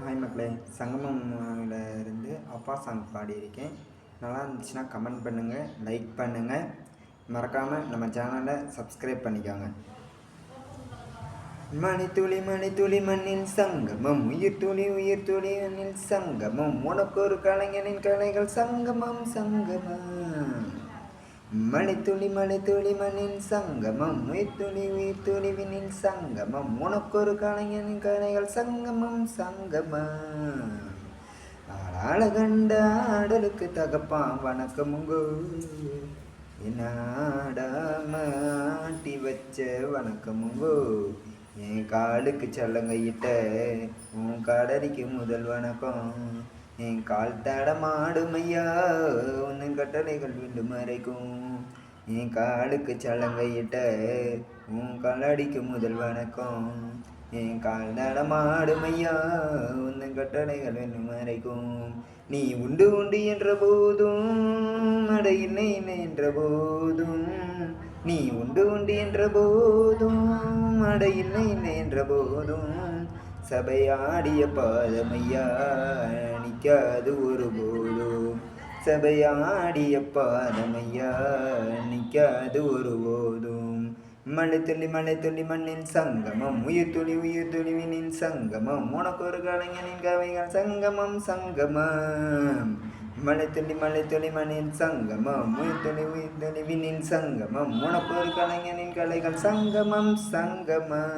Hi மக்களே, சங்கமம்ல இருந்து அப்பா சாங் பாடியிருக்கேன். நல்லா இருந்துச்சுன்னா கமெண்ட் பண்ணுங்கள், லைக் பண்ணுங்கள், மறக்காமல் நம்ம சேனலை சப்ஸ்கிரைப் பண்ணிக்கோங்க. மணித்துளி மணித்துளி மண்ணின் சங்கமம், உயிர் துளி மண்ணில் சங்கமம், உனக்கு ஒரு கலைஞனின் கலைகள் சங்கமம் சங்கமம். மணித்துளி மண்ணின் சங்கமம், உயிர் துளி விண்ணின் சங்கமம், உனக்கொரு கலைஞனின் கலைகள் சங்கமம் சங்கமம். ஆளாள கண்ட ஆடலுக்கு தகப்பான் வணக்கமுங்கோ, என்னாடாமாட்டி வச்ச வணக்கமுங்கோ, என் காலுக்கு சல்லங்கையிட்ட உன் கடலிக்கு முதல் வணக்கம், என் கால் தடமாடுமையா உன் கட்டளைகள் விண்டு மறைக்கும், என் காலுக்கு சலங்கையிட்ட உன் காலடிக்கு முதல் வணக்கம், என் கால் தடமாடுமையா உன் கட்டளைகள் விண்டு மறைக்கும். நீ உண்டு உண்டு என்ற போதும் அட இல்லை இல்லை என்ற போதும், நீ உண்டு உண்டு என்ற போதும் அட இல்லை இல்லை என்ற போதும், சபையாடிய பாதமையா நிற்காது ஒரு போதும், சபையாடிய பாதமையா நிற்காது ஒரு போதும். மழை துளி மண்ணின் சங்கமம், உயிர் துளி விண்ணின் சங்கமம், உனக்கு ஒரு கலைஞனின் கவைகள் சங்கமம் சங்கமம். மழை துளி மண்ணின் சங்கமம், உயிர் துளி விண்ணின் சங்கமம், உனக்கு ஒரு கலைஞனின் கலைகள் சங்கமம் சங்கமம்.